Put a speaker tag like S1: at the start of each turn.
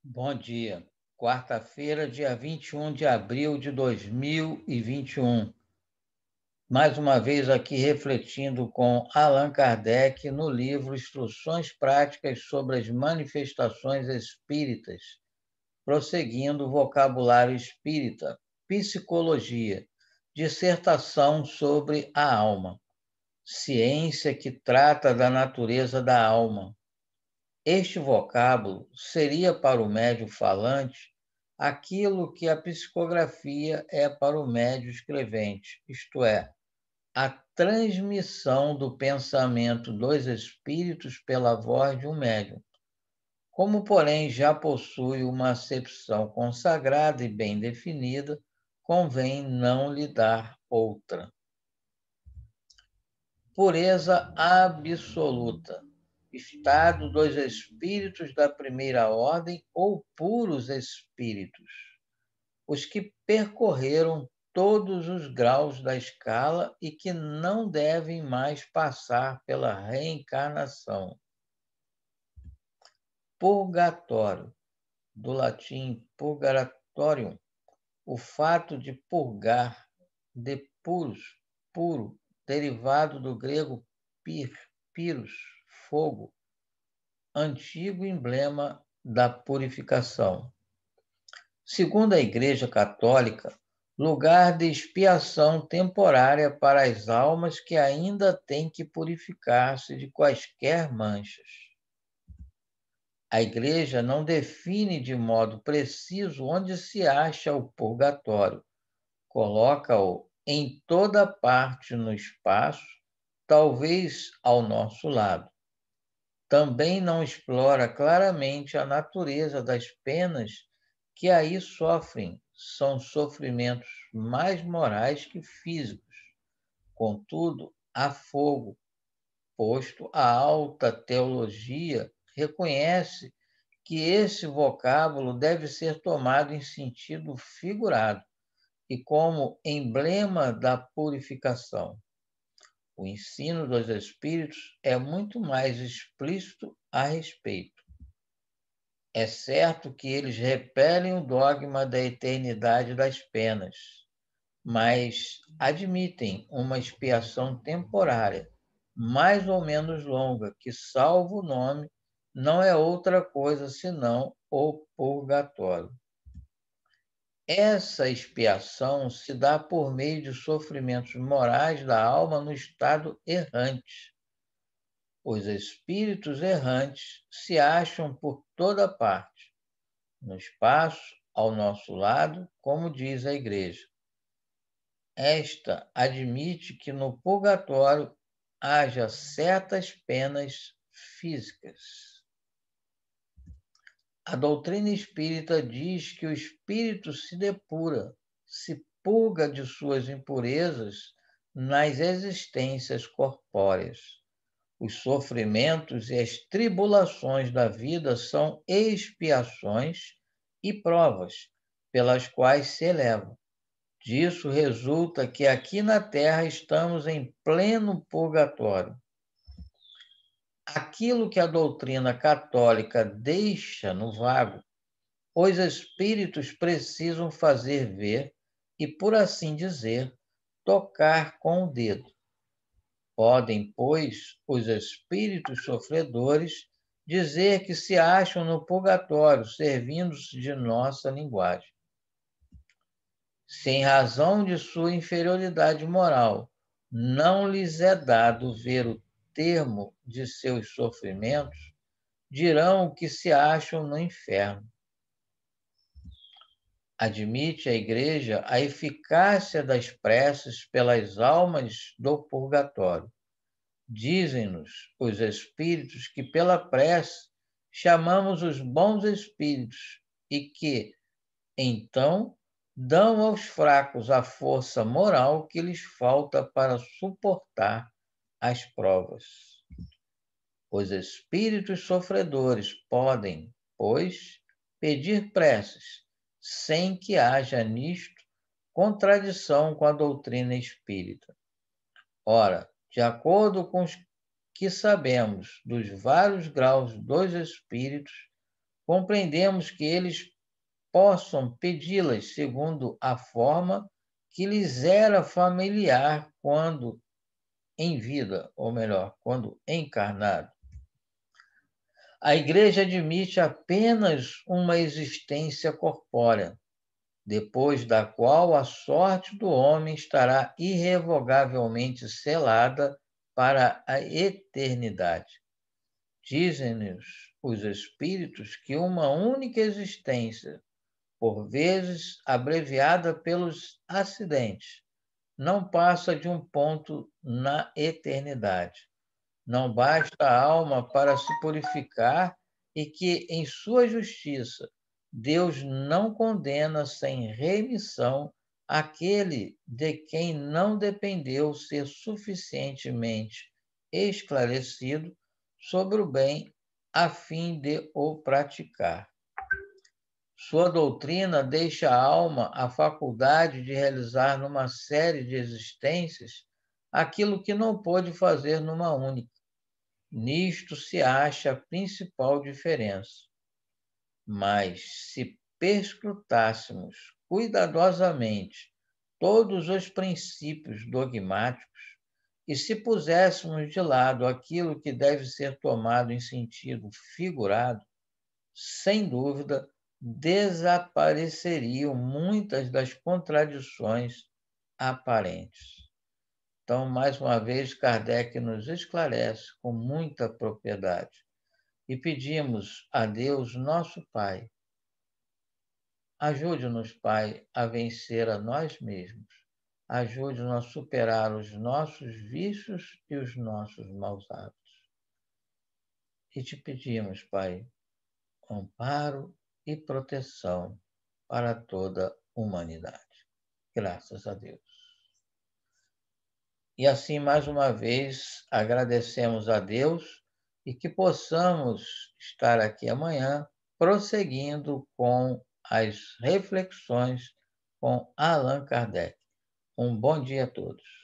S1: Bom dia. Quarta-feira, dia 21 de abril de 2021. Mais uma vez aqui refletindo com Allan Kardec no livro Instruções Práticas sobre as Manifestações Espíritas, prosseguindo o vocabulário espírita, psicologia, dissertação sobre a alma, ciência que trata da natureza da alma. Este vocábulo seria para o médium falante aquilo que a psicografia é para o médium escrevente, isto é, a transmissão do pensamento dos espíritos pela voz de um médium. Como, porém, já possui uma acepção consagrada e bem definida, convém não lhe dar outra. Pureza absoluta, estado dos espíritos da primeira ordem ou puros espíritos, os que percorreram todos os graus da escala e que não devem mais passar pela reencarnação. Purgatório, do latim purgatorium, o fato de purgar, de puros, puro, derivado do grego pyrrhus, fogo, antigo emblema da purificação. Segundo a Igreja Católica, lugar de expiação temporária para as almas que ainda têm que purificar-se de quaisquer manchas. A Igreja não define de modo preciso onde se acha o purgatório, coloca-o em toda parte no espaço, talvez ao nosso lado. Também não explora claramente a natureza das penas que aí sofrem. São sofrimentos mais morais que físicos. Contudo, há fogo, posto a alta teologia reconhece que esse vocábulo deve ser tomado em sentido figurado e como emblema da purificação. O ensino dos espíritos é muito mais explícito a respeito. É certo que eles repelem o dogma da eternidade das penas, mas admitem uma expiação temporária, mais ou menos longa, que, salvo o nome, não é outra coisa senão o purgatório. Essa expiação se dá por meio de sofrimentos morais da alma no estado errante. Os espíritos errantes se acham por toda parte, no espaço, ao nosso lado, como diz a Igreja. Esta admite que no purgatório haja certas penas físicas. A doutrina espírita diz que o espírito se depura, se purga de suas impurezas nas existências corpóreas. Os sofrimentos e as tribulações da vida são expiações e provas pelas quais se eleva. Disso resulta que aqui na Terra estamos em pleno purgatório. Aquilo que a doutrina católica deixa no vago, os espíritos precisam fazer ver e, por assim dizer, tocar com o dedo. Podem, pois, os espíritos sofredores dizer que se acham no purgatório, servindo-se de nossa linguagem. Se em razão de sua inferioridade moral não lhes é dado ver o termo de seus sofrimentos, dirão que se acham no inferno. Admite a Igreja a eficácia das preces pelas almas do purgatório. Dizem-nos os espíritos que pela prece chamamos os bons espíritos e que, então, dão aos fracos a força moral que lhes falta para suportar as provas. Os espíritos sofredores podem, pois, pedir preces, sem que haja nisto contradição com a doutrina espírita. Ora, de acordo com os que sabemos dos vários graus dos espíritos, compreendemos que eles possam pedi-las segundo a forma que lhes era familiar quando em vida, ou melhor, quando encarnado. A Igreja admite apenas uma existência corpórea, depois da qual a sorte do homem estará irrevogavelmente selada para a eternidade. Dizem-nos os Espíritos que uma única existência, por vezes abreviada pelos acidentes, não passa de um ponto na eternidade. Não basta a alma para se purificar e que, em sua justiça, Deus não condena sem remissão aquele de quem não dependeu ser suficientemente esclarecido sobre o bem a fim de o praticar. Sua doutrina deixa à alma a faculdade de realizar numa série de existências aquilo que não pôde fazer numa única. Nisto se acha a principal diferença. Mas, se perscrutássemos cuidadosamente todos os princípios dogmáticos e se puséssemos de lado aquilo que deve ser tomado em sentido figurado, sem dúvida, desapareceriam muitas das contradições aparentes. Então, mais uma vez, Kardec nos esclarece com muita propriedade. E pedimos a Deus, nosso Pai, ajude-nos, Pai, a vencer a nós mesmos. Ajude-nos a superar os nossos vícios e os nossos maus hábitos. E te pedimos, Pai, amparo e proteção para toda a humanidade. Graças a Deus. E assim, mais uma vez, agradecemos a Deus e que possamos estar aqui amanhã prosseguindo com as reflexões com Allan Kardec. Um bom dia a todos.